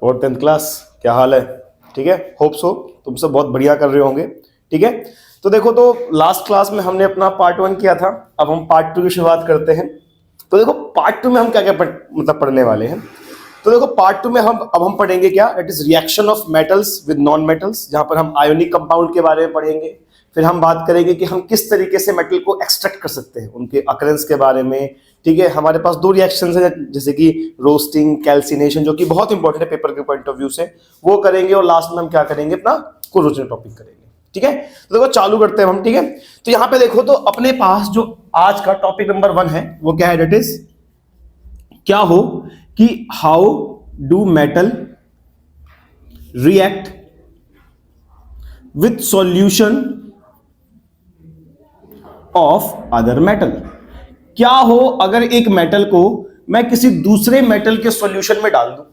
और 10th class क्या हाल है? ठीक है, होप सो तुम सब बहुत बढ़िया कर रहे होंगे। ठीक है, तो देखो, तो लास्ट क्लास में हमने अपना पार्ट 1 किया था, अब हम पार्ट 2 की शुरुआत करते हैं। तो देखो पार्ट 2 में हम क्या क्या मतलब पढ़ने वाले हैं। तो देखो पार्ट 2 में हम पढ़ेंगे क्या, it is reaction of metals with non metals, जहां पर हम आयोनिक कंपाउंड के बारे में पढ़ेंगे। फिर हम बात करेंगे कि हम किस तरीके से मेटल को एक्सट्रैक्ट कर सकते हैं, उनके अकरेंस के बारे में। ठीक है, हमारे पास 2 रिएक्शंस हैं, जैसे कि रोस्टिंग, कैल्सिनेशन, जो कि बहुत इंपॉर्टेंट है पेपर के पॉइंट ऑफ व्यू से, वो करेंगे। और लास्ट में हम क्या करेंगे, अपना कोरोजन टॉपिक करेंगे। ठीक है, तो देखो चालू करते हैं हम। ठीक है, तो यहां पे देखो, तो अपने पास जो आज का टॉपिक नंबर 1 है वो क्या है, दैट इज क्या हो कि how do metal react with solution of other metal. क्या हो अगर एक मेटल को मैं किसी दूसरे मेटल के सॉल्यूशन में डाल दूं।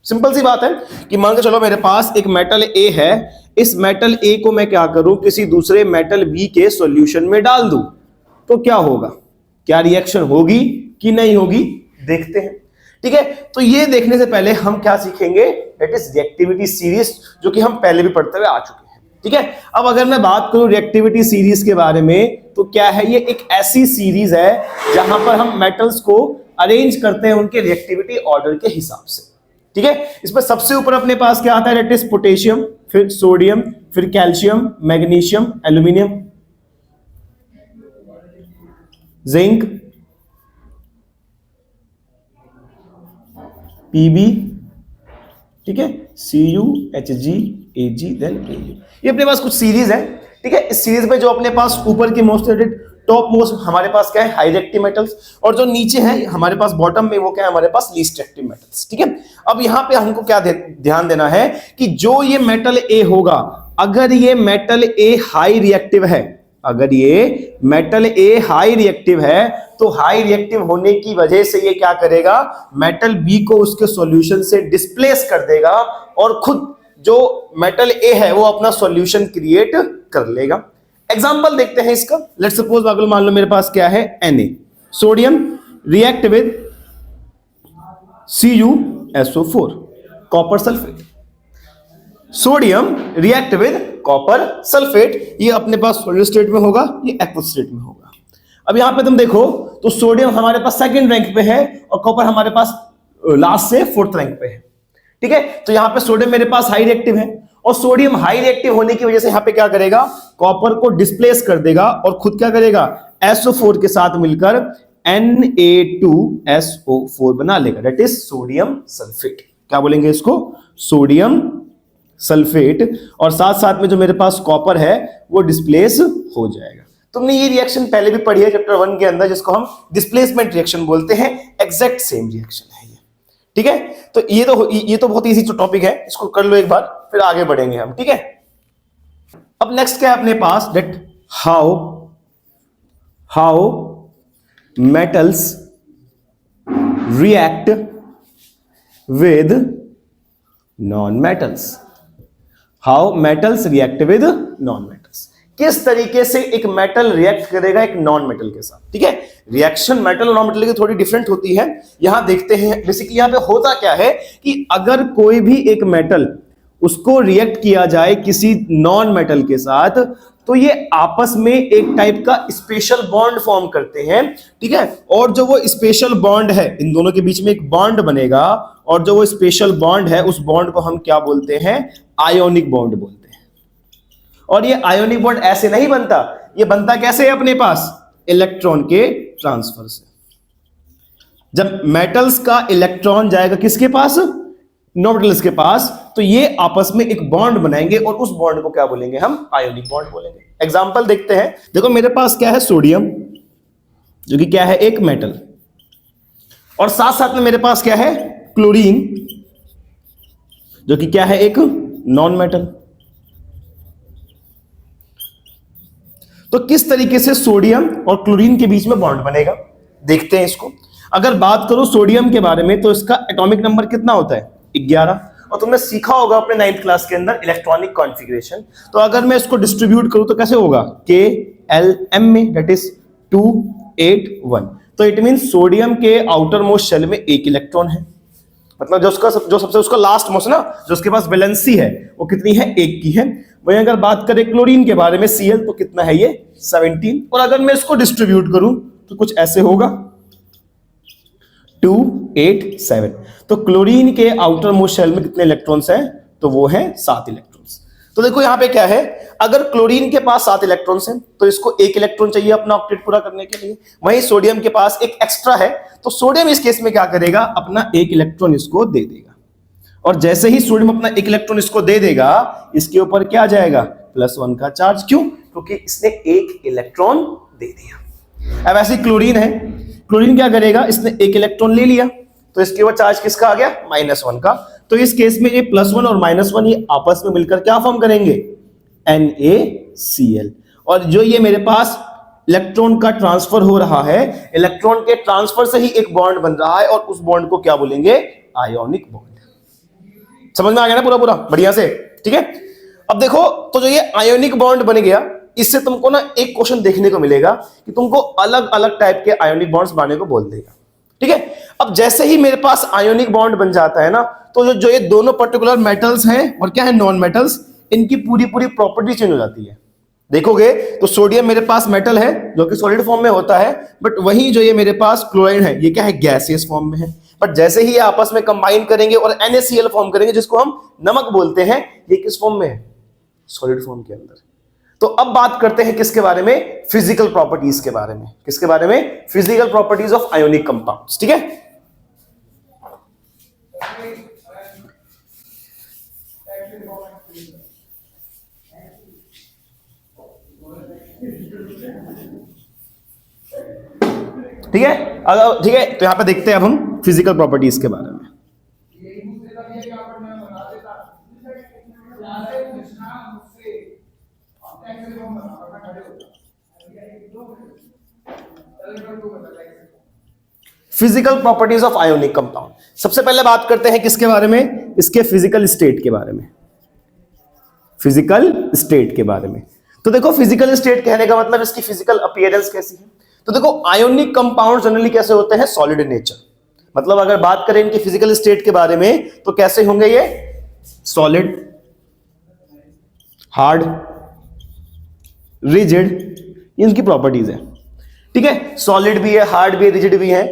सिंपल सी बात है कि मान के चलो मेरे पास एक मेटल ए है, इस मेटल ए को मैं क्या करूं, किसी दूसरे मेटल बी के सॉल्यूशन में डाल दूं, तो क्या होगा, क्या रिएक्शन होगी कि नहीं होगी, देखते हैं। ठीक है, तो ये देखने से पहले हम क्या सीखेंगे, दैट इज रिएक्टिविटी सीरीज, जो कि हम पहले भी पढ़ते हुए आ चुके हैं। ठीक है, अब अगर मैं बात करूं रिएक्टिविटी सीरीज के बारे में, तो क्या है, ये एक ऐसी सीरीज है जहां पर हम मेटल्स को अरेंज करते हैं उनके रिएक्टिविटी ऑर्डर के हिसाब से। ठीक है, इसमें सबसे ऊपर अपने पास क्या आता है, दैट इज पोटेशियम, फिर सोडियम, फिर calcium, magnesium, aluminium, zinc, PB, ठीक है, CuHg Ag देन Au। ये अपने पास कुछ सीरीज है। ठीक है, इस सीरीज में जो अपने पास ऊपर की मोस्ट टॉप मोस्ट हमारे पास क्या है, हाई रिएक्टिव मेटल्स, और जो नीचे है हमारे पास बॉटम में वो क्या है, हमारे पास लीस्ट रिएक्टिव मेटल्स। ठीक है, अब यहां पे हमको क्या ध्यान देना है कि जो ये मेटल ए होगा, अगर ये मेटल ए हाई रिएक्टिव है, अगर ये मेटल ए हाई रिएक्टिव है, तो हाई रिएक्टिव होने की वजह से ये क्या करेगा, मेटल बी को उसके सॉल्यूशन से डिस्प्लेस कर देगा, और खुद जो मेटल ए है वो अपना सॉल्यूशन क्रिएट कर लेगा। एग्जांपल देखते हैं इसका। लेट्स सपोज अगर मान लो मेरे पास क्या है, Na, sodium react with CuSO4, copper sulphate, sodium react with copper sulphate, ये अपने पास सॉलिड स्टेट में होगा, ये एक्वस स्टेट में होगा। अब यहां पे तुम देखो तो सोडियम हमारे पास सेकंड रैंक पे है और कॉपर हमारे पास लास्ट से 4th रैंक पे है। ठीक है, तो यहां पे सोडियम मेरे पास हाई रिएक्टिव है, और सोडियम हाई रिएक्टिव होने की वजह से यहां पे क्या करेगा, कॉपर को डिस्प्लेस कर देगा और खुद क्या करेगा, SO4 के साथ मिलकर Na2SO4 बना लेगा, दैट इज सोडियम सल्फेट। क्या बोलेंगे इसको, सोडियम सल्फेट, और साथ साथ में जो मेरे पास कॉपर है वो डिस्प्लेस हो जाएगा। तुमने ये रिएक्शन पहले भी पढ़ी है चैप्टर 1 के अंदर, जिसको हम डिस्प्लेसमेंट रिएक्शन बोलते हैं। एग्जैक्ट सेम रिएक्शन है ये। ठीक है, तो ये तो बहुत इजी टॉपिक है, इसको कर लो एक बार, फिर आगे बढ़ेंगे हम। ठीक है, अब नेक्स्ट क्या है अपने पास, that how metals react with non metals. How metals react with non metals, किस तरीके से एक मेटल रिएक्ट करेगा एक नॉन मेटल के साथ। ठीक है, रिएक्शन मेटल और नॉन मेटल की थोड़ी डिफरेंट होती है। यहां देखते हैं बेसिकली यहां पे होता क्या है कि अगर कोई भी एक मेटल, उसको रिएक्ट किया जाए किसी नॉन मेटल के साथ, तो ये आपस में एक टाइप का स्पेशल बॉन्ड फॉर्म करते हैं। ठीक है, और जो वो स्पेशल बॉन्ड है, इन दोनों के बीच में एक बॉन्ड बनेगा, और जो वो स्पेशल बॉन्ड है उस बॉन्ड को हम क्या बोलते हैं, आयोनिक बॉन्ड बोलते हैं। और ये आयोनिक बॉन्ड ऐसे नहीं बनता, ये बनता कैसे है अपने पास, इलेक्ट्रॉन के ट्रांसफर से। जब मेटल्स का इलेक्ट्रॉन जाएगा किसके पास, नॉन मेटल्स के पास, तो ये आपस में एक बॉन्ड बनाएंगे, और उस बॉन्ड को क्या बोलेंगे हम, आयोनिक बॉन्ड बोलेंगे। एग्जांपल देखते हैं। देखो मेरे पास क्या है, सोडियम, जो कि क्या है, एक मेटल, और साथ साथ में मेरे पास क्या है, क्लोरीन, जो कि क्या है, एक नॉन मेटल। तो किस तरीके से सोडियम और क्लोरीन के बीच में बॉन्ड बनेगा, देखते हैं इसको। अगर बात करो सोडियम के बारे में, तो इसका एटॉमिक नंबर कितना होता है, 11, और तुमने सीखा होगा अपने 9th क्लास के अंदर इलेक्ट्रॉनिक कॉन्फ़िगरेशन। तो अगर मैं इसको डिस्ट्रीब्यूट करूं तो कैसे होगा, KLM में, दैट इज 281। तो इट मीन सोडियम के आउटर मोस्ट शेल में 1 इलेक्ट्रॉन है, मतलब जो सबसे उसका लास्ट मोस्ट ना, जो उसके पास वैलेंसी है वो कितनी है, 1 की है। वहीं अगर बात करें क्लोरीन के बारे में Cl, तो कितना है ये 17। और अगर मैं इसको डिस्ट्रीब्यूट करूं तो कुछ ऐसे होगा 2 8 7। तो क्लोरीन के आउटर मोस्ट शेल में कितने इलेक्ट्रॉन्स हैं, तो वो है 7 इलेक्ट्रॉन्स। तो देखो यहां पे क्या है, अगर क्लोरीन के पास 7 इलेक्ट्रॉन्स हैं तो इसको 1 इलेक्ट्रॉन चाहिए अपना ऑक्टेट पूरा करने के लिए। वहीं सोडियम के पास एक एक्स्ट्रा है, तो सोडियम इस केस में क्या करेगा, अपना 1 इलेक्ट्रॉन इसको दे देगा। और जैसे ही सोडियम अपना 1 इलेक्ट्रॉन इसको दे देगा, इसके ऊपर क्या आ जाएगा, +1 का चार्ज। क्यों, क्योंकि इसने 1 इलेक्ट्रॉन दे दिया। अब ऐसे क्लोरीन है, क्लोरीन क्या करेगा, इसने 1 इलेक्ट्रॉन ले लिया, तो इसके ऊपर चार्ज किसका आ गया, -1 का। तो इस केस में ये +1 और -1 ये आपस में मिलकर क्या फॉर्म करेंगे, NaCl। और जो ये मेरे पास इलेक्ट्रॉन का ट्रांसफर हो रहा है, इलेक्ट्रॉन के ट्रांसफर से ही एक बॉन्ड बन रहा है, और उस बॉन्ड को क्या बोलेंगे, आयोनिक बॉन्ड। समझ में आ गया ना पूरा बढ़िया से, ठीक है। अब देखो, तो जो ये आयोनिक बॉन्ड बन गया, इससे तुमको ना एक क्वेश्चन देखने को मिलेगा कि तुमको अलग अलग टाइप के आयोनिक बॉन्ड्स बनाने को बोल देगा, ठीक है। अब जैसे ही मेरे पास आयोनिक बॉन्ड बन जाता है ना, तो जो ये दोनों पर्टिकुलर मेटल्स हैं और क्या है, नॉन मेटल्स, इनकी पूरी प्रॉपर्टी चेंज हो जाती है। देखोगे तो सोडियम मेरे पास मेटल है जो कि सॉलिड फॉर्म में होता है, बट वहीं जो ये मेरे पास क्लोराइड है, ये क्या है, गैसियस फॉर्म में है। बट जैसे ही ये आपस में कंबाइन करेंगे और NaCl फॉर्म करेंगे, जिसको हम नमक बोलते हैं, ये किस फॉर्म में है, सॉलिड फॉर्म के अंदर। तो अब बात करते हैं किसके बारे में, फिजिकल प्रॉपर्टीज के बारे में। किसके बारे में, physical properties of ionic compounds, ठीक है। ठीक है, अगर ठीक है, तो यहां पे देखते हैं अब हम फिजिकल प्रॉपर्टीज के बारे में। Physical properties of ionic compound. सबसे पहले बात करते हैं किसके बारे में, इसके फिजिकल स्टेट के बारे में। फिजिकल स्टेट के बारे में, तो देखो फिजिकल स्टेट कहने का मतलब इसकी फिजिकल अपीयरेंस कैसी है। तो देखो आयोनिक कंपाउंड जनरली कैसे होते हैं, सॉलिड इन नेचर। मतलब अगर बात करें इनकी फिजिकल स्टेट के बारे में, तो कैसे होंगे ये, सॉलिड, हार्ड, रिजिड, इनकी प्रॉपर्टीज है, ठीक है। सॉलिड भी है, हार्ड भी है, रिजिड भी है,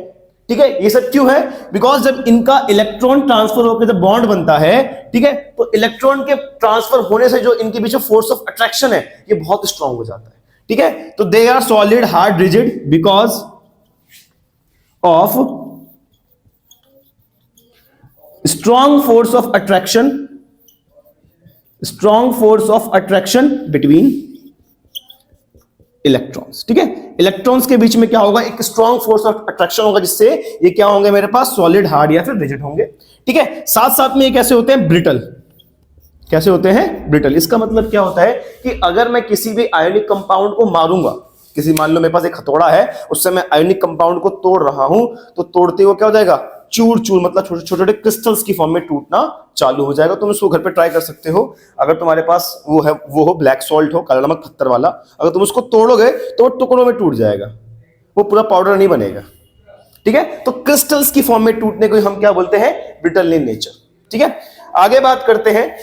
ठीक है। ये सब क्यों है, बिकॉज जब इनका इलेक्ट्रॉन ट्रांसफर होकर जब बॉन्ड बनता है, ठीक है, तो इलेक्ट्रॉन के ट्रांसफर होने से जो इनके बीच फोर्स ऑफ अट्रैक्शन है, ये बहुत स्ट्रांग हो जाता है, ठीक है। तो they are solid, hard, rigid because of strong force of attraction, strong force of attraction between electrons, ठीक है। इलेक्ट्रॉन्स के बीच में क्या होगा, एक स्ट्रांग फोर्स ऑफ अट्रैक्शन होगा, जिससे ये क्या होंगे मेरे पास, सॉलिड, हार्ड या फिर रिजिड होंगे, ठीक है। साथ साथ में ये कैसे होते हैं, ब्रिटल। कैसे होते हैं, ब्रिटल। इसका मतलब क्या होता है कि अगर मैं किसी भी आयोनिक कंपाउंड को मारूंगा, किसी, मान लो मेरे पास एक हथौड़ा है, उससे मैं आयोनिक कंपाउंड को तोड़ रहा हूं, तो तोड़ते हुए क्या हो जाएगा, चूर चूर, मतलब छोटे छोटे क्रिस्टल्स की फॉर्म में टूटना चालू हो जाएगा। तुम इसको घर पे ट्राई कर सकते हो। अगर तुम्हारे पास वो है, वो हो ब्लैक सॉल्ट हो, काला नमक पत्थर वाला, अगर तुम उसको तोड़ोगे तो वो टुकड़ों में टूट जाएगा, वो पूरा पाउडर नहीं बनेगा, ठीक है। तो क्रिस्टल्स की फॉर्म में टूटने को हम क्या बोलते हैं, ब्रिटल इन नेचर, ठीक है। आगे बात करते हैं,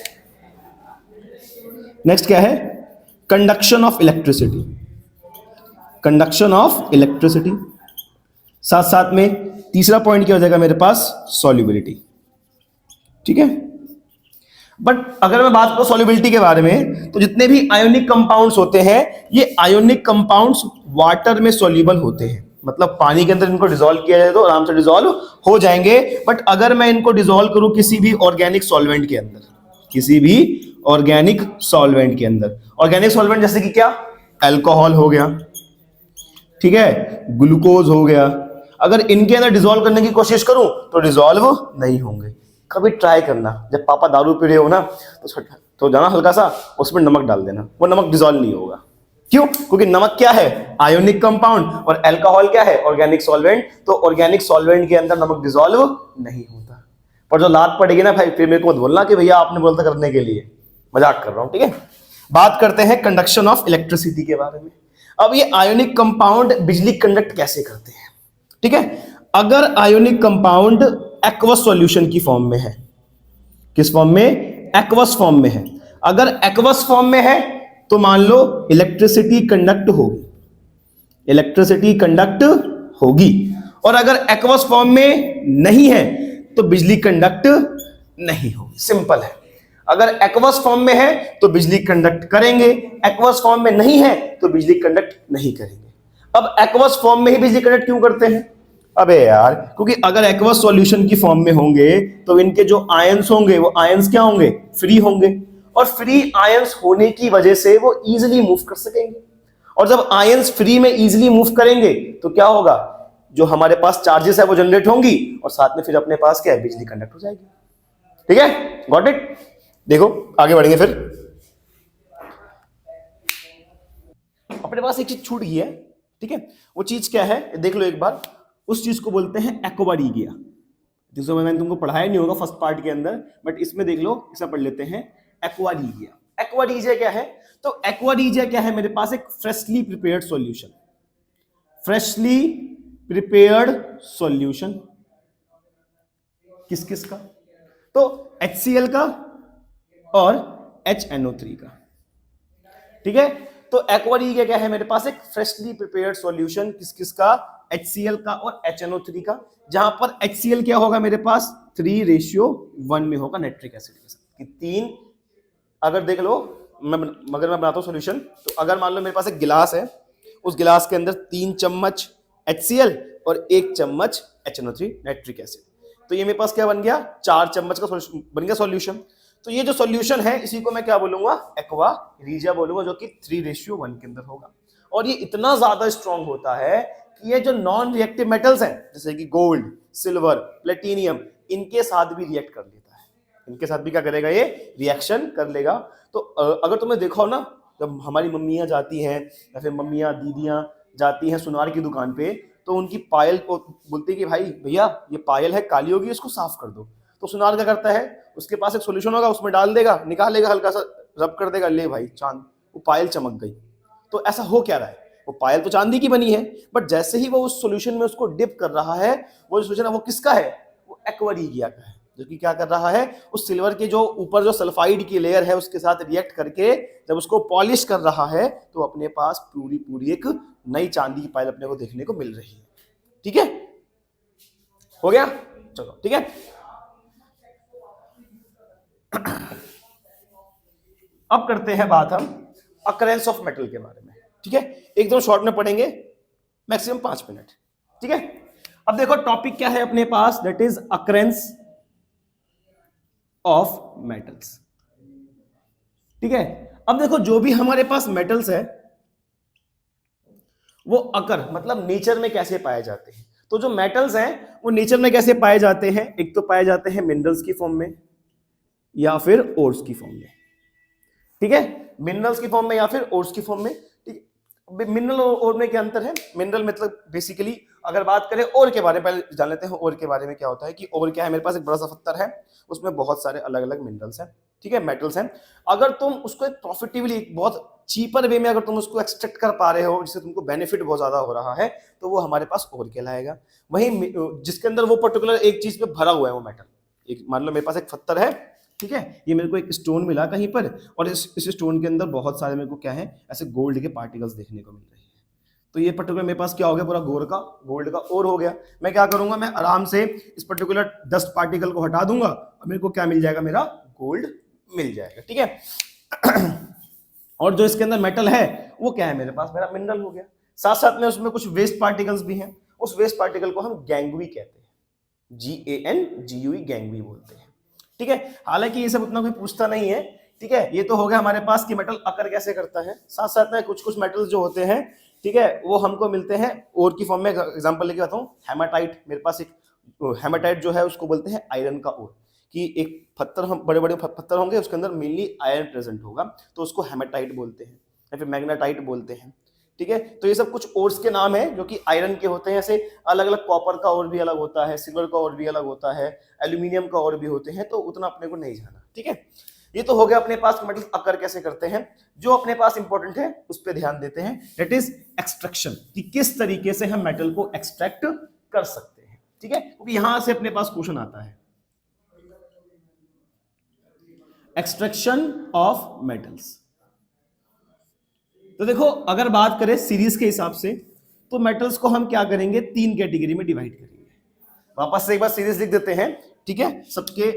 नेक्स्ट क्या है, conduction of electricity. Conduction of electricity, साथ साथ में तीसरा पॉइंट क्या हो जाएगा मेरे पास, सॉल्युबिलिटी, ठीक है। बट अगर मैं बात करूं सॉल्युबिलिटी के बारे में, तो जितने भी आयोनिक कंपाउंड्स होते हैं, ये आयोनिक कंपाउंड्स वाटर में सॉल्युबल होते हैं। मतलब पानी के अंदर इनको डिसॉल्व किया जाए तो आराम से डिसॉल्व हो जाएंगे। बट अगर मैं इनको डिसॉल्व करूं किसी भी ऑर्गेनिक सॉल्वेंट के अंदर, किसी भी ऑर्गेनिक सॉल्वेंट के अंदर, ऑर्गेनिक सॉल्वेंट जैसे कि क्या, अल्कोहल हो गया, ठीक है, ग्लूकोज हो गया, अगर इनके अंदर डिसॉल्व करने की कोशिश करूं तो डिसॉल्व नहीं होंगे। कभी ट्राई करना, जब पापा दारू पी रहे हो ना, तो जाना हल्का सा उसमें नमक डाल देना, वो नमक डिसॉल्व नहीं होगा। क्यों, क्योंकि नमक क्या है, आयोनिक कंपाउंड, और अल्कोहल क्या है, ऑर्गेनिक सॉल्वेंट। तो ऑर्गेनिक सॉल्वेंट के अंदर नमक डिसॉल्व नहीं होता। पर जो लात पड़ेगी ना भाई, फिर मेरे को मत बोलना कि भैया आपने बोलता करने के लिए, मजाक कर रहा हूं, ठीक है। बात करते हैं कंडक्शन ऑफ इलेक्ट्रिसिटी के बारे में। अब ये आयोनिक कंपाउंड बिजली कंडक्ट कैसे करते हैं, ठीक है। अगर आयोनिक कंपाउंड एक्वस सॉल्यूशन की फॉर्म में है। किस फॉर्म में? एक्वस फॉर्म में है। अगर एक्वस फॉर्म में है तो मान लो इलेक्ट्रिसिटी कंडक्ट होगी, इलेक्ट्रिसिटी कंडक्ट होगी। और अगर एक्वस फॉर्म में नहीं है तो बिजली कंडक्ट नहीं होगी। सिंपल है। अगर एक्वस फॉर्म में है तो बिजली कंडक्ट करेंगे, एक्वस फॉर्म में नहीं है तो बिजली कंडक्ट नहीं करेंगे। अब एक्वस फॉर्म में ही बिजली कंडक्ट क्यों करते हैं? अबे यार, क्योंकि अगर एक्वस सॉल्यूशन की फॉर्म में होंगे तो इनके जो आयंस होंगे वो आयंस क्या होंगे? फ्री होंगे। और फ्री आयंस होने की वजह से वो इजीली मूव कर सकेंगे। और जब आयंस फ्री में इजीली मूव करेंगे तो क्या होगा? जो हमारे पास चार्जेस है वो जनरेट होंगी और साथ में फिर अपने पास क्या है? बिजली कंडक्ट हो जाएगी। ठीक है, गॉट इट? देखो आगे बढ़ेंगे। फिर अपने पास एक चीज छूट गई है, ठीक है? वो चीज क्या है देख लो एक बार। उस चीज को बोलते हैं एक्वारीगिया, जिसको मैंने तुमको पढ़ाया नहीं होगा फर्स्ट पार्ट के अंदर, बट इसमें देख लो, इसे पढ़ लेते हैं। एक्वारीगिया, एक्वारीजिया क्या है? तो एक्वारीजिया क्या है? मेरे पास एक freshly prepared solution, freshly prepared solution किस किस का? तो HCl का और HNO3 का। ठीक है, तो एक्वारीगिया क्या है? मेरे पास एक फ्रेशली प्रिपेयर्ड सॉल्यूशन किस किस का? HCl का और HNO3 का, जहां पर HCl क्या होगा मेरे पास? 3:1 में होगा नाइट्रिक एसिड के साथ। कि 3, अगर देख लो मगर मैं बनाता हूं सॉल्यूशन, तो अगर मान लो मेरे पास एक गिलास है, उस गिलास के अंदर 3 चम्मच HCl और 1 चम्मच HNO3 नाइट्रिक एसिड, तो ये मेरे पास क्या बन गया? 4 चम्मच का बन गया सॉल्यूशन। तो ये जो सॉल्यूशन है इसी को मैं क्या बोलूंगा? एक्वारीजिया बोलूंगा, जो कि 3:1 के अंदर होगा। और ये इतना ज्यादा स्ट्रॉन्ग होता है कि ये जो नॉन रिएक्टिव मेटल्स हैं जैसे कि गोल्ड, सिल्वर, प्लेटिनियम, इनके साथ भी रिएक्ट कर लेता है। इनके साथ भी क्या करेगा? ये रिएक्शन कर लेगा। तो अगर तुमने देखा हो ना, जब हमारी मम्मियां जाती हैं या फिर मम्मियां दीदियां जाती हैं सुनार की दुकान पे, तो उनकी पायल को बोलती है कि भाई भैया ये पायल है, काली होगी, इसको साफ कर दो। तो सुनार क्या करता है? उसके पास एक सॉल्यूशन होगा, उसमें डाल देगा, निकालेगा, हल्का सा रब कर देगा, ले भाई चांद, वो पायल चमक गई। तो ऐसा हो क्या रहा है? वो पायल तो चांदी की बनी है, बट जैसे ही वो उस सॉल्यूशन में उसको डिप कर रहा है, वो सॉल्यूशन है वो किसका है? वो एक्वारीगिया का है, जो कि क्या कर रहा है? उस सिल्वर के जो ऊपर जो सल्फाइड की लेयर है उसके साथ रिएक्ट करके जब उसको पॉलिश कर रहा है, तो अपने पास पूरी पूरी एक नई चांदी की पायल अपने को देखने को मिल रही है। ठीक है, हो गया? चलो ठीक है। अब करते हैं बात हम अकरेंस ऑफ मेटल के बारे में। ठीक है, एकदम शॉर्ट में पढ़ेंगे, मैक्सिमम 5 मिनट। ठीक है, अब देखो टॉपिक क्या है अपने पास, that is occurrence of metals. ठीक है, अब देखो जो भी हमारे पास मेटल्स है वो अकर मतलब नेचर में कैसे पाए जाते हैं। तो जो मेटल्स हैं वो नेचर में कैसे पाए जाते हैं? एक तो पाए जाते हैं मिनरल्स की फॉर्म में या फिर ओर्स की फॉर्म में। ठीक है, मिनरल्स की फॉर्म में या फिर ओर्स की फॉर्म में। ठीक है, मिनरल और ओर में क्या अंतर है? मिनरल मतलब बेसिकली अगर बात करें ओर के बारे में, पहले जान लेते हैं ओर के बारे में। क्या होता है कि ओर क्या है? मेरे पास एक बड़ा सा पत्थर है, उसमें बहुत सारे अलग अलग मिनरल्स हैं, ठीक है, मेटल्स हैं। अगर तुम उसको एक प्रॉफिटेबली बहुत चीपर वे में अगर तुम उसको एक्सट्रैक्ट कर पा रहे हो, जिससे तुमको बेनिफिट बहुत ज्यादा हो रहा है, तो वो हमारे पास ओर कहलाएगा। वहीं जिसके अंदर वो पर्टिकुलर एक चीज पे भरा हुआ है वो मेटल, एक मान लो मेरे पास एक पत्थर है, ठीक है, ये मेरे को एक स्टोन मिला कहीं पर, और इस स्टोन के अंदर बहुत सारे मेरे को क्या है? ऐसे गोल्ड के पार्टिकल्स देखने को मिल रहे हैं। तो ये पर्टिकुलर मेरे पास क्या हो गया? पूरा गोल्ड का ओर हो गया। मैं क्या करूंगा? मैं आराम से इस पर्टिकुलर डस्ट पार्टिकल को हटा दूंगा और मेरे को क्या मिल जाएगा? मेरा गोल्ड मिल जाएगा। ठीक है, और जो इसके अंदर मेटल है वो क्या है? मेरे पास मेरा मिनरल हो गया। साथ साथ में उसमें कुछ वेस्ट पार्टिकल्स भी हैं, उस वेस्ट पार्टिकल को हम गैंगवी कहते हैं, GANGUE, गैंगवी बोलते हैं। ठीक है, हालांकि ये सब उतना कोई पूछता नहीं है। ठीक है, ये तो हो गया हमारे पास कि मेटल अकर कैसे करता है। साथ साथ में कुछ कुछ मेटल्स जो होते हैं, ठीक है, वो हमको मिलते हैं ओर की फॉर्म में। एग्जांपल लेके आता हूँ, हेमाटाइट। मेरे पास एक हेमाटाइट जो है उसको बोलते हैं आयरन का ओर, कि एक पत्थर, हम बड़े बड़े पत्थर होंगे, उसके अंदर मेनली आयरन प्रेजेंट होगा, तो उसको हेमाटाइट बोलते हैं या फिर मैग्नेटाइट बोलते हैं। ठीक है, तो ये सब कुछ ओर्स के नाम हैं जो कि आयरन के होते हैं। ऐसे अलग अलग कॉपर का और भी अलग होता है, सिल्वर का और भी अलग होता है, एल्यूमिनियम का और भी होते हैं, तो उतना अपने को नहीं जाना। ठीक है, ये तो हो गया अपने पास मेटल अकर कैसे करते हैं। जो अपने पास इंपॉर्टेंट है उस पर ध्यान देते हैं, दैट इज एक्सट्रैक्शन, कि किस तरीके से हम मेटल को एक्सट्रैक्ट कर सकते हैं। ठीक है, क्योंकि यहां से अपने पास क्वेश्चन आता है। Extraction of metals. तो देखो अगर बात करें सीरीज के हिसाब से तो मेटल्स को हम क्या करेंगे, 3 कैटेगरी में डिवाइड करेंगे। वापस से एक बार सीरीज लिख देते हैं, ठीक है, सबके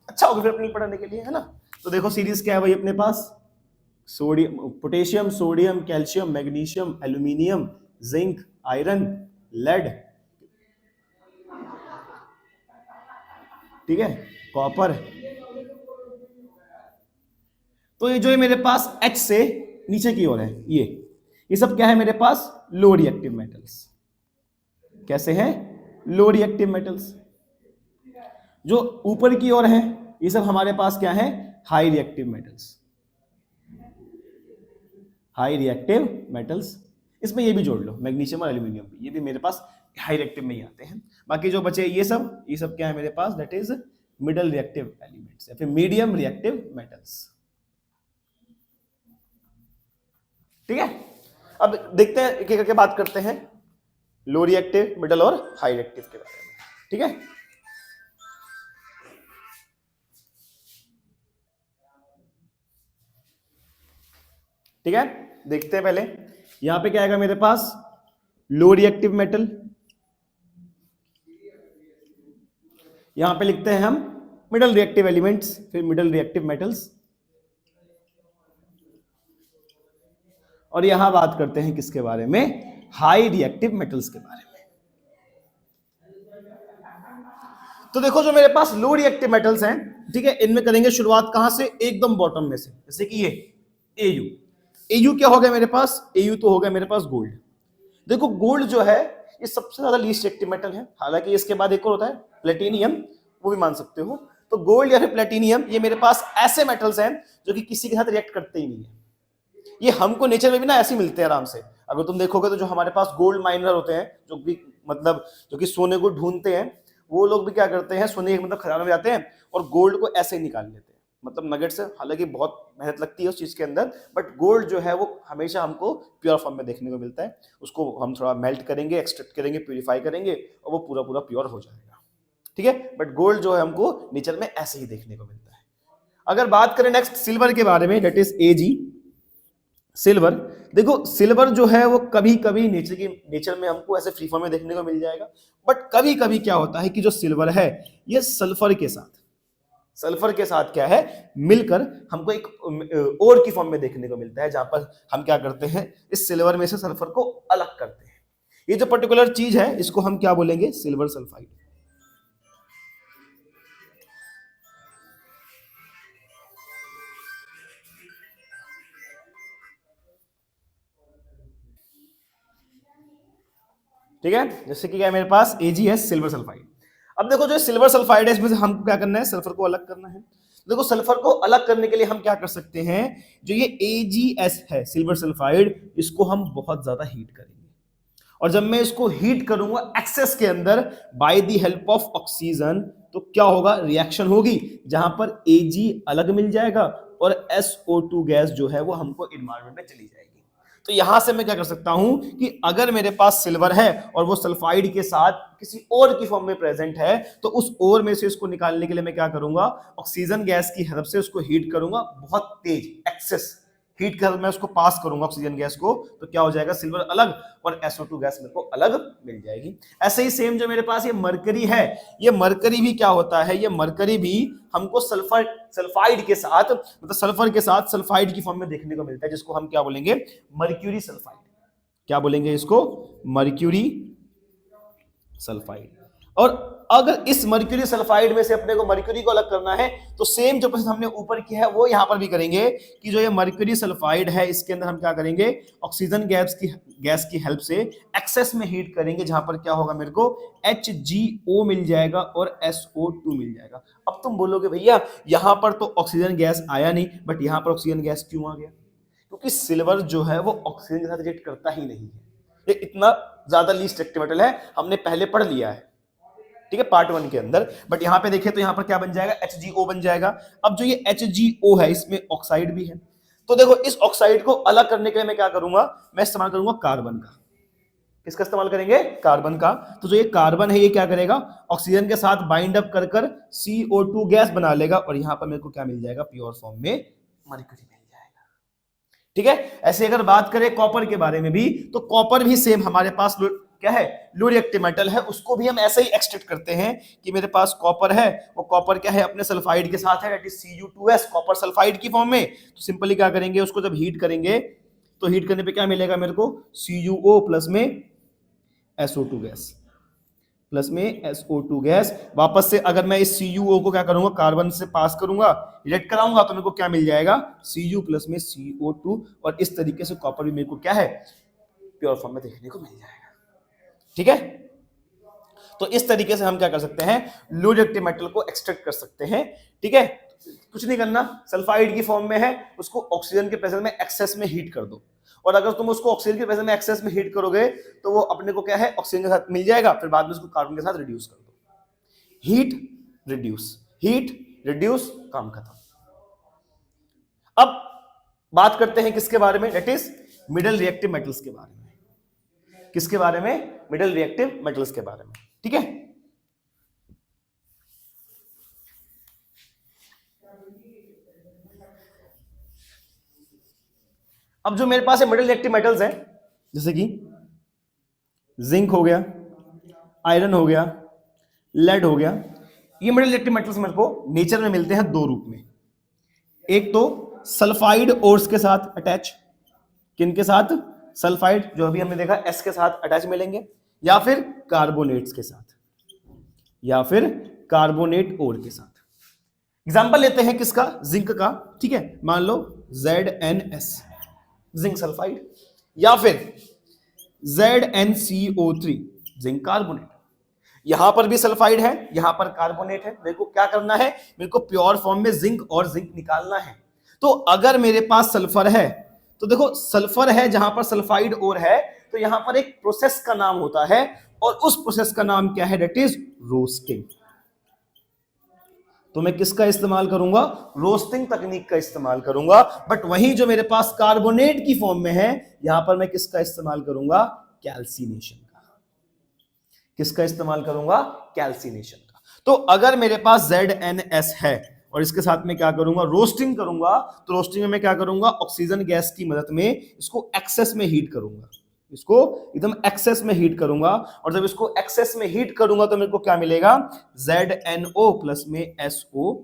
अच्छा होगा फिर अपने पढ़ने के लिए, है ना। तो देखो सीरीज क्या है भाई अपने पास, sodium, potassium, sodium, calcium, magnesium, aluminium, zinc, iron, lead, ठीक है, कॉपर। तो ये जो है मेरे पास H से नीचे की ओर है, ये सब क्या है मेरे पास, लो रिएक्टिव मेटल्स। कैसे हैं, लो रिएक्टिव मेटल्स। जो ऊपर की ओर है ये सब हमारे पास क्या है, high reactive metals. High reactive metals, इसमें ये भी जोड़ लो, मैग्नीशियम और एल्यूमिनियम भी, ये भी मेरे पास हाई रिएक्टिव में ही आते हैं। बाकी जो बचे ये सब क्या है मेरे पास, that is middle reactive elements या फिर मीडियम रिएक्टिव मेटल्स। ठीक है, अब देखते हैं एक एक करके बात करते हैं लो रिएक्टिव, मिडल और हाई रिएक्टिव के बारे में। ठीक है, ठीक है, देखते हैं पहले यहां पे क्या आएगा मेरे पास, लो रिएक्टिव मेटल। यहां पे लिखते हैं हम मिडल रिएक्टिव एलिमेंट्स, फिर मिडल रिएक्टिव मेटल्स। और यहां बात करते हैं किसके बारे में, हाई रिएक्टिव मेटल्स के बारे में। तो देखो जो मेरे पास लो रिएक्टिव मेटल्स हैं, ठीक है, इनमें करेंगे शुरुआत कहां से, एकदम बॉटम में से, जैसे कि ये एयू। एयू क्या हो गया मेरे पास, एयू तो हो गया मेरे पास गोल्ड। देखो गोल्ड जो है ये सबसे ज्यादा लीस्ट रिएक्टिव मेटल है, हालांकि इसके बाद एक और होता है प्लेटिनियम, वो भी मान सकते हो। तो गोल्ड या फिर प्लेटिनियम ये मेरे पास ऐसे मेटल्स हैं जो कि किसी के साथ रिएक्ट करते ही नहीं है। ये हमको नेचर में भी ना ऐसे मिलते हैं आराम से। अगर तुम देखोगे तो जो हमारे पास गोल्ड माइनर होते हैं, जो भी मतलब जो कि सोने को ढूंढते हैं, वो लोग भी क्या करते हैं, सोने के मतलब खदानों में जाते हैं और गोल्ड को ऐसे ही निकाल लेते हैं, मतलब नगेट से। हालांकि बहुत मेहनत लगती है उस चीज के अंदर, बट गोल्ड जो है वो हमेशा हमको प्योर फॉर्म में देखने को मिलता है। उसको हम थोड़ा मेल्ट करेंगे, एक्सट्रैक्ट करेंगे, प्यूरिफाई करेंगे और वो पूरा पूरा प्योर हो जाएगा। ठीक है, बट गोल्ड जो है हमको नेचर में ऐसे ही देखने को मिलता है। अगर बात करें नेक्स्ट सिल्वर के बारे में, दैट इज एजी, सिल्वर। देखो सिल्वर जो है वो कभी कभी नेचर में हमको ऐसे फ्री फॉर्म में देखने को मिल जाएगा, बट कभी कभी क्या होता है कि जो सिल्वर है ये सल्फर के साथ क्या है, मिलकर हमको एक ओर की फॉर्म में देखने को मिलता है, जहां पर हम क्या करते हैं, इस सिल्वर में से सल्फर को अलग करते हैं। ये जो पर्टिकुलर चीज है इसको हम क्या बोलेंगे, सिल्वर सल्फाइड। ठीक है, जैसे कि क्या है मेरे पास AgS सिल्वर सल्फाइड। अब देखो जो सिल्वर सल्फाइड है इसमें से हमको क्या करना है, सल्फर को अलग करना है। देखो सल्फर को अलग करने के लिए हम क्या कर सकते हैं, जो ये AgS है सिल्वर सल्फाइड, इसको हम बहुत ज्यादा हीट करेंगे। और जब मैं इसको हीट करूंगा एक्सेस के अंदर by the help of oxygen, तो क्या होगा, रिएक्शन होगी जहां पर Ag अलग मिल जाएगा और SO2 गैस जो है वो हमको एनवायरमेंट में चली जाएगी। तो यहां से मैं क्या कर सकता हूं कि अगर मेरे पास सिल्वर है और वो सल्फाइड के साथ किसी और की फॉर्म में प्रेजेंट है, तो उस और में से इसको निकालने के लिए मैं क्या करूंगा, ऑक्सीजन गैस की हेल्प से उसको हीट करूंगा, बहुत तेज एक्सेस हीट कर मैं उसको पास करूंगा ऑक्सीजन गैस को, तो क्या हो जाएगा, सिल्वर अलग और SO2 गैस मेरे को अलग मिल जाएगी। ऐसे ही सेम जो मेरे पास ये मरकरी है, ये मरकरी भी क्या होता है, ये मरकरी भी हमको सल्फाइड के साथ, मतलब सल्फर के साथ सल्फाइड की फॉर्म में देखने को मिलता है, जिसको हम क्या बोलेंगे, मर्क्यूरी सल्फाइड। क्या बोलेंगे इसको, मर्क्यूरी सल्फाइड। और अगर इस मर्क्यूरी सल्फाइड में से अपने को मर्क्यूरी को अलग करना है, तो सेम जो प्रोसेस हमने ऊपर की है वो यहां पर भी करेंगे कि जो ये मर्क्यूरी सल्फाइड है इसके अंदर हम क्या करेंगे, ऑक्सीजन गैस की हेल्प से एक्सेस में हीट करेंगे, जहां पर क्या होगा, मेरे को HgO मिल जाएगा और SO2 मिल जाएगा। अब तुम बोलोगे भैया यहां पर तो ऑक्सीजन गैस आया नहीं, बट यहां पर ऑक्सीजन गैस क्यों आ गया, क्योंकि सिल्वर जो है वो ऑक्सीजन के साथ रिएक्ट करता ही नहीं है। ये इतना ज्यादा लीस्ट रिएक्टिव मेटल है, हमने पहले पढ़ लिया है, ठीक है, पार्ट 1 के अंदर। बट यहां पे देखें तो यहां पर क्या बन जाएगा, HgO बन जाएगा। अब जो ये HgO है इसमें ऑक्साइड भी है, तो देखो इस ऑक्साइड को अलग करने के लिए मैं क्या करूंगा, मैं इस्तेमाल करूंगा कार्बन का। किसका इस्तेमाल करेंगे? कार्बन का। तो जो ये कार्बन है ये क्या करेगा? ऑक्सीजन के साथ बाइंड अप कर कर CO2 गैस बना लेगा और यहां पर मेरे को क्या मिल जाएगा? प्योर फॉर्म में मरकरी मिल जाएगा। ठीक है। ऐसे अगर बात करें कॉपर के बारे में भी, तो कॉपर भी सेम हमारे पास क्या है? लो रिएक्टिव मेटल है। उसको भी हम ऐसे ही एक्सट्रैक्ट करते हैं कि मेरे पास कॉपर है, वो कॉपर क्या है? अपने सल्फाइड के साथ है, that is Cu2S, copper sulphide की फॉर्म में। तो सिंपली क्या करेंगे? उसको जब हीट करेंगे तो हीट करने पे क्या मिलेगा मेरे को? CuO प्लस में SO2 गैस, प्लस में SO2 गैस। वापस से अगर मैं इस CuO को क्या करूंगा? कार्बन से पास करूंगा, रिएक्ट कराऊंगा, तो मेरे को क्या मिल जाएगा? Cu प्लस में CO2। और इस तरीके से कॉपर भी मेरे को क्या है? प्योर फॉर्म में देखने को मिल जाएगा। ठीक है। तो इस तरीके से हम क्या कर सकते हैं? लो रिएक्टिव मेटल को एक्सट्रैक्ट कर सकते हैं। ठीक है। कुछ नहीं करना, सल्फाइड की फॉर्म में है, उसको ऑक्सीजन के प्रेजेंस में एक्सेस में हीट कर दो। और अगर तुम उसको ऑक्सीजन के प्रेजेंस में एक्सेस में हीट करोगे तो वो अपने को क्या है? ऑक्सीजन के साथ मिल जाएगा, फिर बाद में उसको कार्बन के साथ रिड्यूस कर दो। हीट रिड्यूस, काम खत्म। अब बात करते हैं किसके बारे में? That is middle reactive metals के बारे में। किसके बारे में? मिडल रिएक्टिव मेटल्स के बारे में। ठीक है। अब जो मेरे पास मिडल रिएक्टिव मेटल्स हैं, जैसे कि जिंक हो गया, आयरन हो गया, लेड हो गया, ये मिडल रिएक्टिव मेटल्स मेरे को नेचर में मिलते हैं दो रूप में। एक तो सल्फाइड ओर्स के साथ अटैच, किनके साथ? सल्फाइड, जो अभी हमने देखा S के साथ अटैच मिलेंगे, या फिर कार्बोनेट्स के साथ, या फिर कार्बोनेट ओर के साथ। एग्जांपल लेते हैं किसका? जिंक का। ठीक है। मान लो ZnS, जिंक सल्फाइड, या फिर ZnCO3, जिंक कार्बोनेट। यहां पर भी सल्फाइड है, यहां पर कार्बोनेट है। मेरे को क्या करना है? मेरे को प्योर फॉर्म में जिंक और जिंक निकालना है। तो अगर मेरे पास सल्फर है, तो देखो सल्फर है जहां पर सल्फाइड और है, तो यहां पर एक प्रोसेस का नाम होता है, और उस प्रोसेस का नाम क्या है? That is roasting. तो मैं किसका इस्तेमाल करूंगा? रोस्टिंग तकनीक का इस्तेमाल करूंगा। बट वहीं जो मेरे पास कार्बोनेट की फॉर्म में है, यहां पर मैं किसका इस्तेमाल करूंगा? कैल्सिनेशन का। किसका इस्तेमाल करूंगा? कैल्सिनेशन का। तो अगर मेरे पास ZnS है और इसके साथ में क्या करूंगा? रोस्टिंग करूंगा। तो रोस्टिंग में मैं क्या करूंगा? ऑक्सीजन गैस की मदद में इसको एक्सेस में हीट करूंगा, इसको एकदम एक्सेस में हीट करूंगा। और जब इसको एक्सेस में हीट करूंगा तो मेरे को क्या मिलेगा? ZnO प्लस में SO2।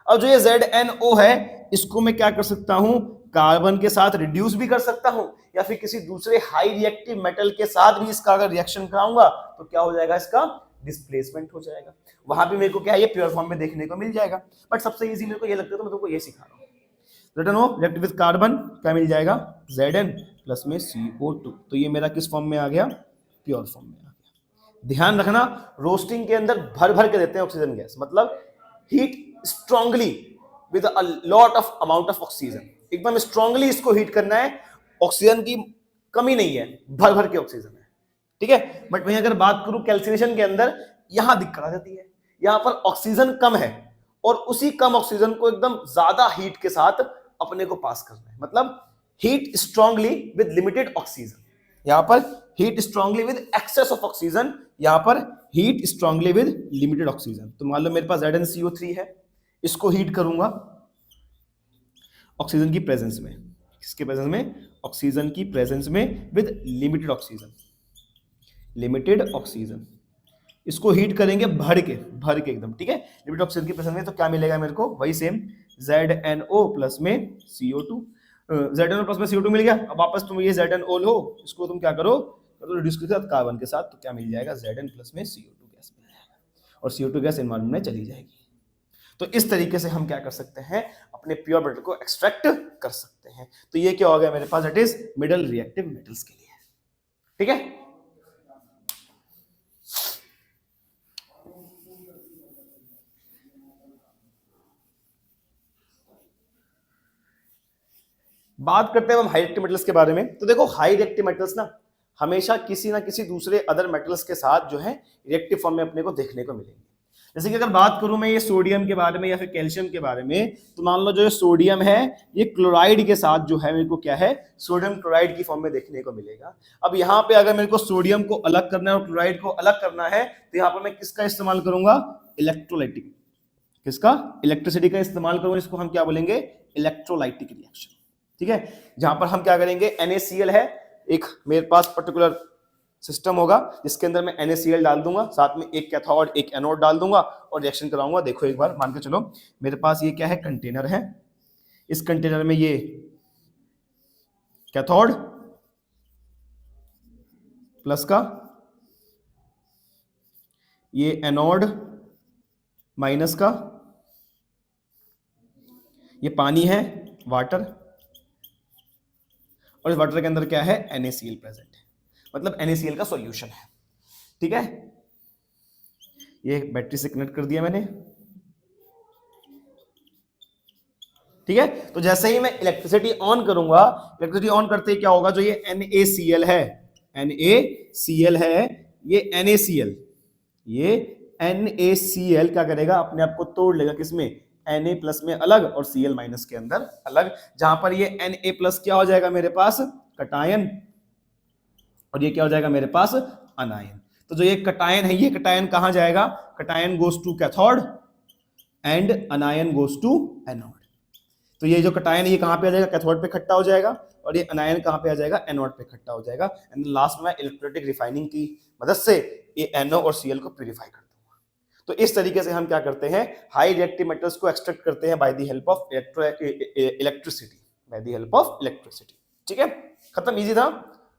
अब जो ये ZnO है, इसको मैं क्या कर सकता हूं? कार्बन के साथ रिड्यूस भी कर सकता हूं, या फिर किसी दूसरे हाई रिएक्टिव मेटल के साथ भी इसका अगर रिएक्शन कराऊंगा तो क्या हो जाएगा? इसका डिस्प्लेसमेंट हो जाएगा। वहां भी मेरे को क्या है? ये प्योर फॉर्म में देखने को मिल जाएगा। बट सबसे इजी मेरे को ये लगता है, तो मैं तुमको ये सिखा रहा हूं। ZnO रिएक्ट विद कार्बन, क्या मिल जाएगा? Zn प्लस में CO2। तो ये मेरा किस फॉर्म में आ गया? प्योर फॉर्म में आ गया। ध्यान रखना, रोस्टिंग के अंदर भर भर के देते हैं ऑक्सीजन गैस, मतलब heat strongly with a lot of amount of oxygen. एकदम स्ट्रांगली इसको हीट करना है, ऑक्सीजन की कमी नहीं है, भर भर के ऑक्सीजन है। ठीक है। बट वहीं अगर बात करूं कैल्सिनेशन के अंदर, यहां दिक्कत आ जाती है। यहां पर ऑक्सीजन कम है और उसी कम ऑक्सीजन को एकदम ज्यादा हीट के साथ अपने को पास करना है, मतलब heat strongly with limited oxygen. यहां पर heat strongly with excess of oxygen, यहां पर heat strongly with limited oxygen. तो मान लो मेरे पास ZnCO3 है, इसको हीट करूंगा ऑक्सीजन की प्रेजेंस में। किसके प्रेजेंस में? ऑक्सीजन की प्रेजेंस में with limited oxygen, limited oxygen. इसको हीट करेंगे भर के एकदम। ठीक है। लिमिटेड ऑक्सीजन की प्रेजेंस में, तो क्या मिलेगा मेरे को? वही सेम ZnO प्लस में CO2। ZnO प्लस में CO2 मिल गया। अब वापस तुम ये ZnO लो, इसको तुम क्या करो? रिड्यूस के साथ कार्बन के साथ, तो क्या मिल जाएगा? Zn प्लस में CO2 गैस मिल जाएगा, और CO2 गैस एनवायरमेंट में चली जाएगी। तो इस तरीके से हम क्या कर सकते हैं? अपने प्योर मेटल को एक्सट्रैक्ट कर सकते हैं। तो ये क्या हो गया मेरे पास? That is middle reactive metals के लिए। ठीक है। बात करते हैं हम हाई रिएक्टिव मेटल्स के बारे में। तो देखो हाई रिएक्टिव मेटल्स ना हमेशा किसी ना किसी दूसरे अदर मेटल्स के साथ जो है रिएक्टिव फॉर्म में अपने को देखने को मिलेंगे। जैसे कि अगर बात करूं मैं ये सोडियम के बारे में या फिर कैल्शियम के बारे में, तो मान लो जो ये सोडियम है ये क्लोराइड के साथ जो है मेरे को क्या है, सोडियम क्लोराइड की फॉर्म में देखने को मिलेगा। अब यहाँ पे अगर मेरे को सोडियम को अलग करना है और क्लोराइड को अलग करना है, तो यहाँ पर मैं किसका इस्तेमाल करूंगा, इलेक्ट्रोलाइटिक, किसका, इलेक्ट्रिसिटी का इस्तेमाल करूंगा। इसको हम क्या बोलेंगे, इलेक्ट्रोलाइटिक रिएक्शन। ठीक है, जहां पर हम क्या करेंगे, NaCl है एक मेरे पास पर्टिकुलर सिस्टम होगा जिसके अंदर मैं NaCl डाल दूंगा, साथ में एक कैथोड एक एनोड डाल दूंगा और रिएक्शन कराऊंगा। देखो एक बार मान के चलो, मेरे पास ये क्या है, कंटेनर है, इस कंटेनर में ये कैथोड प्लस का, ये एनोड माइनस का, ये पानी है वाटर, और इस वाटर के अंदर क्या है, NaCl प्रेजेंट है, मतलब NaCl का सॉल्यूशन है। ठीक है, ये बैटरी से कनेक्ट कर दिया मैंने। ठीक है, तो जैसे ही मैं इलेक्ट्रिसिटी ऑन करूंगा, इलेक्ट्रिसिटी ऑन करते ही क्या होगा, जो ये NaCl है, NaCl है, ये NaCl, ये NaCl क्या करेगा, अपने आप को तोड़ लेगा, किसमें, Na प्लस में अलग और Cl माइनस के अंदर अलग, जहां पर ये Na प्लस क्या हो जाएगा मेरे पास, कटायन, और ये क्या हो जाएगा मेरे पास, अनायन। तो जो ये कटायन है, ये कटायन कहां जाएगा, cation goes to cathode and anion goes to anode. तो ये जो कटायन है ये कहां पे आ जाएगा, कैथोड पे इकट्ठा हो जाएगा, और ये अनायन कहां पे आ जाएगा, एनोड पे इकट्ठा हो जाएगा। एंड लास्ट में इलेक्ट्रोलाइटिक रिफाइनिंग की मदद से ये NO और Cl को प्यूरिफाई कर दूंगा। तो इस तरीके से हम क्या करते हैं, हाई रिएक्टिव मेटल्स को एक्सट्रैक्ट करते हैं by the help of electricity, by the help of electricity. ठीक है, खत्म, इजी था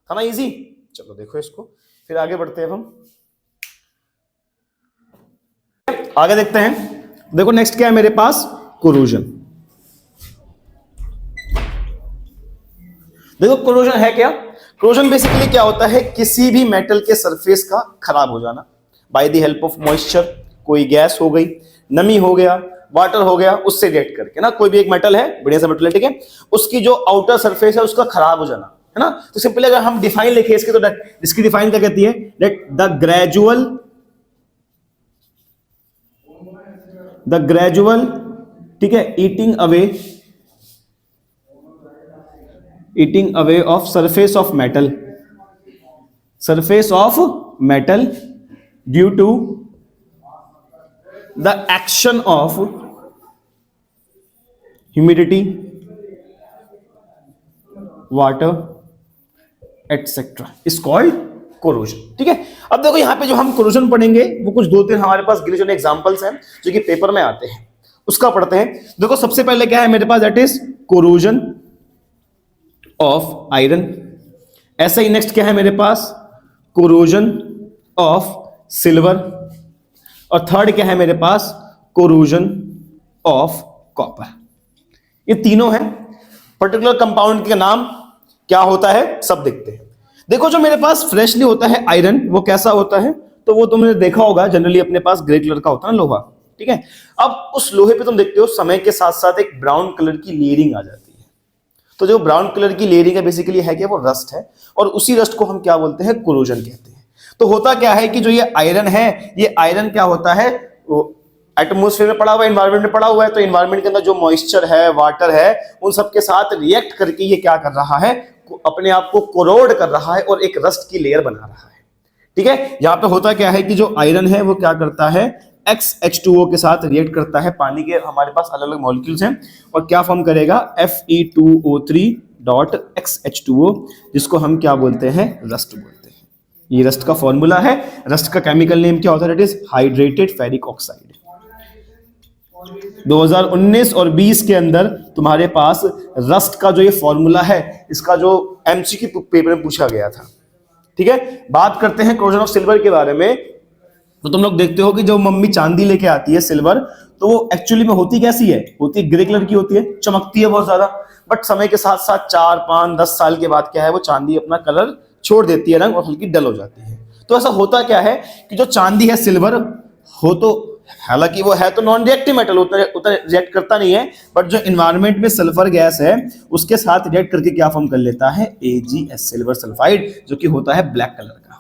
ना, इजी। चलो देखो इसको, फिर आगे बढ़ते हैं हम, आगे देखते हैं। देखो नेक्स्ट क्या है मेरे पास, कोरोजन। देखो कोरोजन है क्या, कोरोजन बेसिकली क्या होता है, किसी भी मेटल के सरफेस का खराब हो जाना by the help of moisture, कोई गैस हो गई, नमी हो गया, वाटर हो गया, उससे रिएक्ट करके ना, कोई भी एक मेटल है, बढ़िया सा मेटल है, ठीक है, उसकी जो आउटर सरफेस है उसका खराब हो जाना है ना। तो सिंपली अगर हम डिफाइन लिखे इसकी, तो इसकी डिफाइन क्या कहती है, दैट द ग्रेजुअल, ठीक है, eating away of surface of metal due to the action of humidity, water etcetera is called corrosion. ठीक है, अब देखो यहां पे जो हम कोरोजन पढ़ेंगे वो कुछ दो तीन हमारे पास गिने चुने एग्जांपल्स हैं जो कि पेपर में आते हैं, उसका पढ़ते हैं। देखो सबसे पहले क्या है मेरे पास, that is corrosion of iron. ऐसा ही नेक्स्ट क्या है मेरे पास, कोरोजन ऑफ सिल्वर, और थर्ड क्या है मेरे पास, कोरोजन ऑफ कॉपर। ये तीनों हैं, पर्टिकुलर कंपाउंड का नाम क्या होता है सब देखते हैं। देखो जो मेरे पास फ्रेशली होता है आयरन, वो कैसा होता है, तो वो तुमने देखा होगा जनरली अपने पास ग्रे कलर का होता है ना, लोहा। ठीक है, अब उस लोहे पे तुम देखते हो समय के साथ साथ एक ब्राउन कलर की लेयरिंग आ जाती है। तो जो ब्राउन कलर की लेयरिंग है बेसिकली है क्या, वो रस्ट है, और उसी रस्ट को हम क्या बोलते हैं, कोरोजन कहते हैं। तो होता क्या है कि जो ये आयरन है, ये आयरन क्या होता है, एटमॉस्फेयर में पड़ा हुआ है, एनवायरनमेंट में पड़ा हुआ है, तो एनवायरनमेंट के अंदर जो मॉइस्चर है, वाटर है, उन सब के साथ रिएक्ट करके ये क्या कर रहा है, अपने आप को कोरोड कर रहा है और एक रस्ट की लेयर बना रहा है। ठीक है, यहां पे होता क्या है कि जो आयरन है वो क्या करता है, XH2O के साथ रिएक्ट करता है, पानी के हमारे पास अलग अलग मॉलिक्यूल्स हैं, और क्या फॉर्म करेगा, Fe2O3.XH2O, जिसको हम क्या बोलते हैं, रस्ट बोलते हैं। ये रस्ट का फॉर्मूला है, रस्ट का केमिकल नेम क्या होता है, that is hydrated ferric oxide. 2019 और 20 के अंदर तुम्हारे पास रस्ट का जो ये फॉर्मूला है, इसका जो MCQ पेपर में पूछा गया था। ठीक है, बात करते हैं कोरोजन ऑफ सिल्वर के बारे में। तो तुम लोग देखते हो कि जो मम्मी चांदी लेके आती है सिल्वर, तो वो एक्चुअली में होती कैसी है, होती ग्रे कलर की होती है, चमकती है बहुत ज्यादा, बट समय के साथ साथ 4, 5, 10 साल के बाद क्या है, वो चांदी अपना कलर छोड़ देती है, रंग, और हल्की डल हो जाती है। तो ऐसा होता क्या है कि जो चांदी है, सिल्वर हो, तो हालांकि वो है तो नॉन रिएक्टिव मेटल, उतना रिएक्ट करता नहीं है, बट जो एनवायरनमेंट में सल्फर गैस है उसके साथ रिएक्ट करके क्या फॉर्म कर लेता है, AgS, सिल्वर सल्फाइड, जो कि होता है ब्लैक कलर का।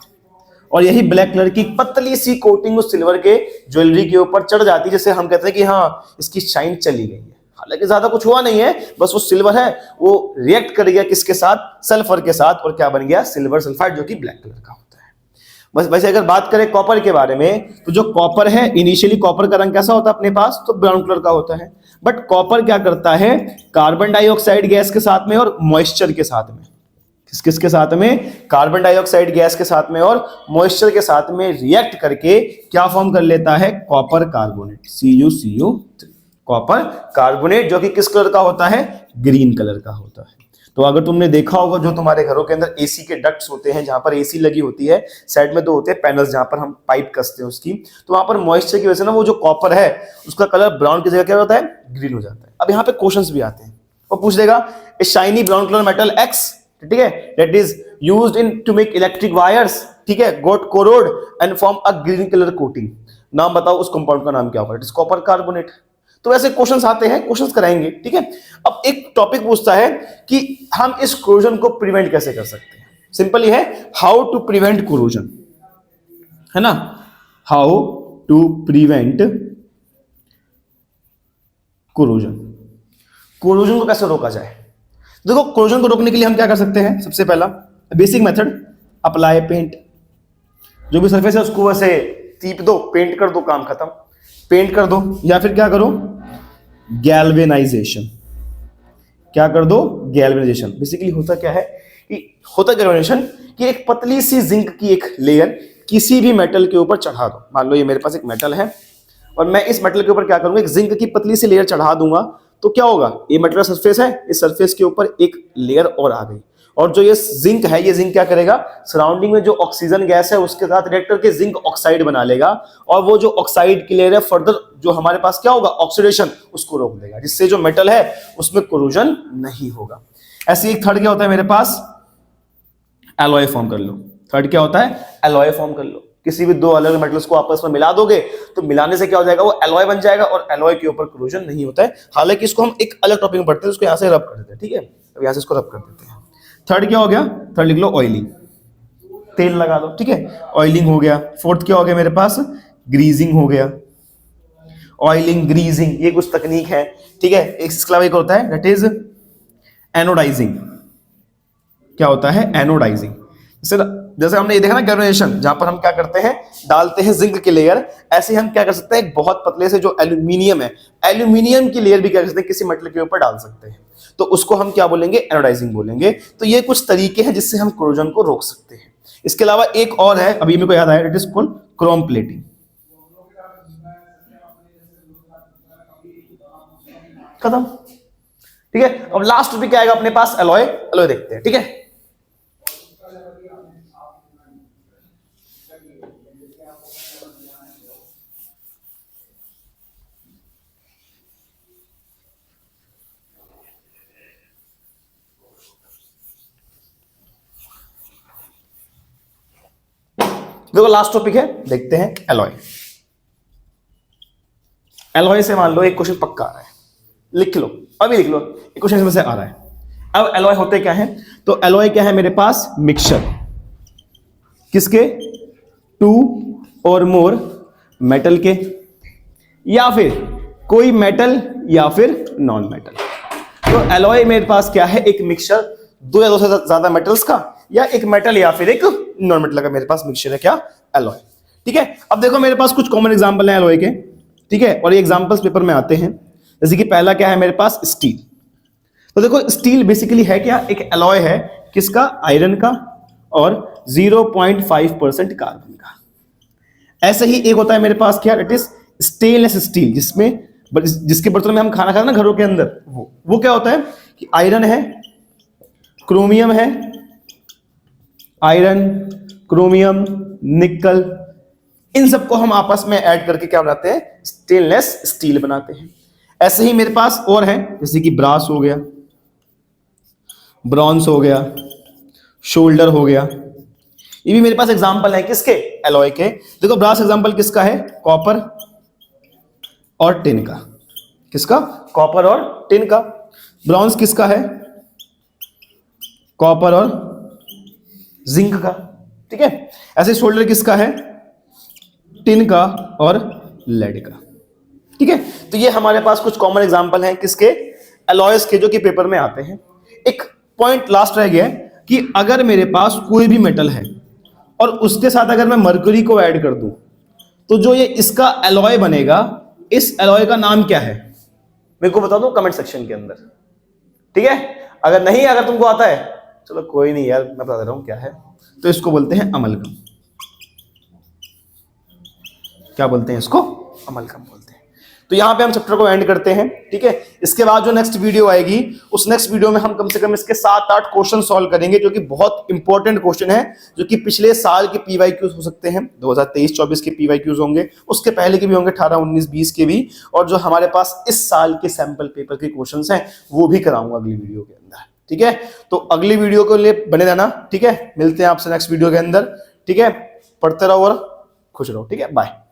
और यही ब्लैक कलर की पतली सी कोटिंग उस सिल्वर के ज्वेलरी के ऊपर चढ़ जाती है, जिससे हम कहते हैं कि हाँ इसकी शाइन चली गई है। हालांकि ज्यादा कुछ हुआ नहीं है, बस वो सिल्वर है वो रिएक्ट कर गया किसके साथ, सल्फर के साथ, और क्या बन गया, सिल्वर सल्फाइड, जो कि ब्लैक कलर का होता है। बस वैसे अगर बात करें कॉपर के बारे में, तो जो कॉपर है इनिशियली कॉपर का रंग कैसा होता है अपने पास, तो ब्राउन कलर का होता है। बट कॉपर क्या करता है, कार्बन डाइऑक्साइड गैस के साथ में और मॉइस्चर के साथ में, किसके साथ में, कार्बन डाइऑक्साइड गैस के साथ में और मॉइस्चर के साथ में रिएक्ट करके क्या फॉर्म कर लेता है, copper carbonate, CuCO3, copper carbonate, जो कि किस कलर का होता है, ग्रीन कलर का होता है। तो अगर तुमने देखा होगा जो तुम्हारे घरों के अंदर एसी के डक्ट्स होते हैं, जहां पर एसी लगी होती है, साइड में तो होते हैं पैनल्स जहां पर हम पाइप कसते हैं उसकी, तो वहां पर मॉइस्चर की वजह से ना वो जो कॉपर है उसका कलर ब्राउन की जगह क्या होता है, ग्रीन हो जाता है। अब यहाँ पे क्वेश्चंस भी आते हैं, वो पूछ देगा a shiny brown colour metal X, ठीक है, that is used in to make electric wires, ठीक है, got corroded and form a green colour coating, नाम बताओ उस कंपाउंड का नाम क्या होगा, इट इज कॉपर कार्बोनेट। तो ऐसे क्वेश्चंस आते हैं, क्वेश्चंस कराएंगे, ठीक है। अब एक टॉपिक पूछता है कि हम इस कोरोजन को प्रिवेंट कैसे कर सकते हैं। सिंपली है हाउ टू प्रिवेंट कोरोजन, है ना, how to prevent corrosion, corrosion को कैसे रोका जाए। देखो कोरोजन को रोकने के लिए हम क्या कर सकते हैं, सबसे पहला बेसिक मेथड, अप्लाई पेंट, जो भी सरफेस है उसको वैसे टीप दो, पेंट कर दो, काम खत्म, पेंट कर दो। या फिर क्या करो, गैल्वेनाइजेशन, क्या कर दो, गैल्वेनाइजेशन। बेसिकली होता क्या है कि होता गैल्वेनाइजेशन कि एक पतली सी जिंक की एक लेयर किसी भी मेटल के ऊपर चढ़ा दो। मान लो ये मेरे पास एक मेटल है और मैं इस मेटल के ऊपर क्या करूंगा, एक जिंक की पतली सी लेयर चढ़ा दूंगा, तो क्या होगा, ये मेटल का सरफेस है, इस सरफेस के ऊपर एक लेयर और आ गई, और जो ये जिंक है, ये जिंक क्या करेगा, सराउंडिंग में जो ऑक्सीजन गैस है उसके साथ रिएक्ट करके जिंक ऑक्साइड बना लेगा, और वो जो ऑक्साइड की लेयर है फर्दर जो हमारे पास क्या होगा, ऑक्सीडेशन, उसको रोक देगा, जिससे जो मेटल है उसमें कोरोजन नहीं होगा। ऐसे एक थर्ड क्या होता है मेरे पास, एलॉय फॉर्म कर लो। थर्ड क्या होता है, एलॉय फॉर्म कर लो। किसी भी दो अलग मेटल्स को आपस में मिला दोगे तो मिलाने से क्या हो जाएगा, वो एलॉय बन जाएगा, और एलॉय के ऊपर कोरोजन नहीं होता है। हालांकि इसको हम एक अलग टॉपिक में पढ़ते हैं, उसको यहां से रब कर देते हैं, ठीक है, अब यहां से इसको रब कर देते हैं। थर्ड क्या हो गया, थर्ड लिख लो ऑयलिंग, तेल लगा दो, ठीक है, ऑयलिंग हो गया। फोर्थ क्या हो गया मेरे पास, ग्रीजिंग हो गया, ऑयलिंग, ग्रीजिंग, ये कुछ तकनीक है, ठीक है। इसके अलावा एक होता है दैट इज एनोडाइजिंग। क्या होता है, एनोडाइजिंग। जैसे हमने ये देखा ना गैल्वेनाइजेशन, जहां पर हम क्या करते हैं, डालते हैं जिंक की लेयर, ऐसे हम क्या कर सकते हैं, एक बहुत पतले से जो एल्यूमिनियम है, एल्यूमिनियम की लेयर भी क्या कर सकते हैं, किसी मेटल के ऊपर डाल सकते हैं, तो उसको हम क्या बोलेंगे, एनोडाइजिंग बोलेंगे। तो ये कुछ तरीके हैं जिससे हम कोरोजन को रोक सकते हैं। इसके अलावा एक और है, अभी मेरे को याद आया, it is called Chrome plating. खत्म, ठीक है। अब लास्ट टॉपिक क्या आएगा अपने पास, एलॉय, एलॉय देखते हैं, ठीक है। देखो लास्ट टॉपिक है, देखते हैं एलॉय। एलॉय से मान लो एक क्वेश्चन पक्का आ रहा है, लिख लो, अभी लिख लो, एक क्वेश्चन इसमें से आ रहा है। अब एलॉय होते क्या है, तो एलॉय क्या है मेरे पास, मिक्सचर किसके, टू और मोर मेटल के, या फिर कोई मेटल या फिर नॉन मेटल। तो एलॉय मेरे पास क्या है, एक मिक्सचर, दो या दो से ज्यादा मेटल्स का, या एक मेटल या फिर एक नॉन मेटल का मेरे पास मिक्सचर है, क्या, एलॉय, ठीक है। अब देखो मेरे पास कुछ कॉमन एग्जांपल हैं एलॉय के, ठीक है, और ये एग्जांपल्स पेपर में आते हैं। जैसे कि पहला क्या है मेरे पास, स्टील। तो देखो स्टील बेसिकली है क्या, एक एलॉय है, किसका, आयरन का और 0.5% कार्बन का। ऐसे ही एक होता है मेरे पास क्या, इट इज स्टेनलेस स्टील, जिसके बर्तन में हम खाना खाते हैं ना घरों के अंदर, वो क्या होता है कि आयरन है, क्रोमियम है, आयरन, क्रोमियम, निकल, इन सबको हम आपस में ऐड करके क्या बनाते हैं, स्टेनलेस स्टील बनाते हैं। ऐसे ही मेरे पास और है, जैसे कि ब्रास हो गया, ब्रॉन्ज हो गया, शोल्डर हो गया, ये भी मेरे पास एग्जांपल है किसके, एलॉय के। देखो ब्रास एग्जांपल किसका है, कॉपर और टिन का, किसका, कॉपर और टिन का। ब्रॉन्ज किसका है, कॉपर और जिंक का, ठीक है। ऐसे सोल्डर किसका है? टिन का और लेड का। ठीक है, तो ये हमारे पास कुछ कॉमन एग्जांपल हैं किसके? एलॉयज के, जो कि पेपर में आते हैं। एक पॉइंट लास्ट रह गया है कि अगर मेरे पास कोई भी मेटल है और उसके साथ अगर मैं मरकरी को ऐड कर दूं, तो जो ये इसका एलॉय बनेगा, इस एलॉय का नाम क्या है? मेरे को बता दो कमेंट सेक्शन के अंदर। ठीक है, अगर नहीं, अगर तुमको आता है, चलो कोई नहीं यार, मैं बता दे रहा हूं क्या है। तो इसको बोलते हैं अमलगम। क्या बोलते हैं इसको? अमलगम बोलते हैं। तो यहां पे हम चैप्टर को एंड करते हैं। ठीक है, इसके बाद जो नेक्स्ट वीडियो आएगी, उस नेक्स्ट वीडियो में हम कम से कम इसके 7-8 क्वेश्चन सॉल्व करेंगे, जो कि बहुत इंपॉर्टेंट क्वेश्चन है, जो कि पिछले साल के पीवाईक्यूज हो सकते हैं, 2023-24 के पीवाईक्यूज होंगे, उसके पहले के भी होंगे, 18-19-20 के भी, और जो हमारे पास इस साल के सैंपल पेपर के क्वेश्चन हैं वो भी कराऊंगा अगली वीडियो के अंदर। ठीक है, तो अगली वीडियो के लिए बने रहना। ठीक है, मिलते हैं आपसे नेक्स्ट वीडियो के अंदर। ठीक है, पढ़ते रहो और खुश रहो। ठीक है, बाय।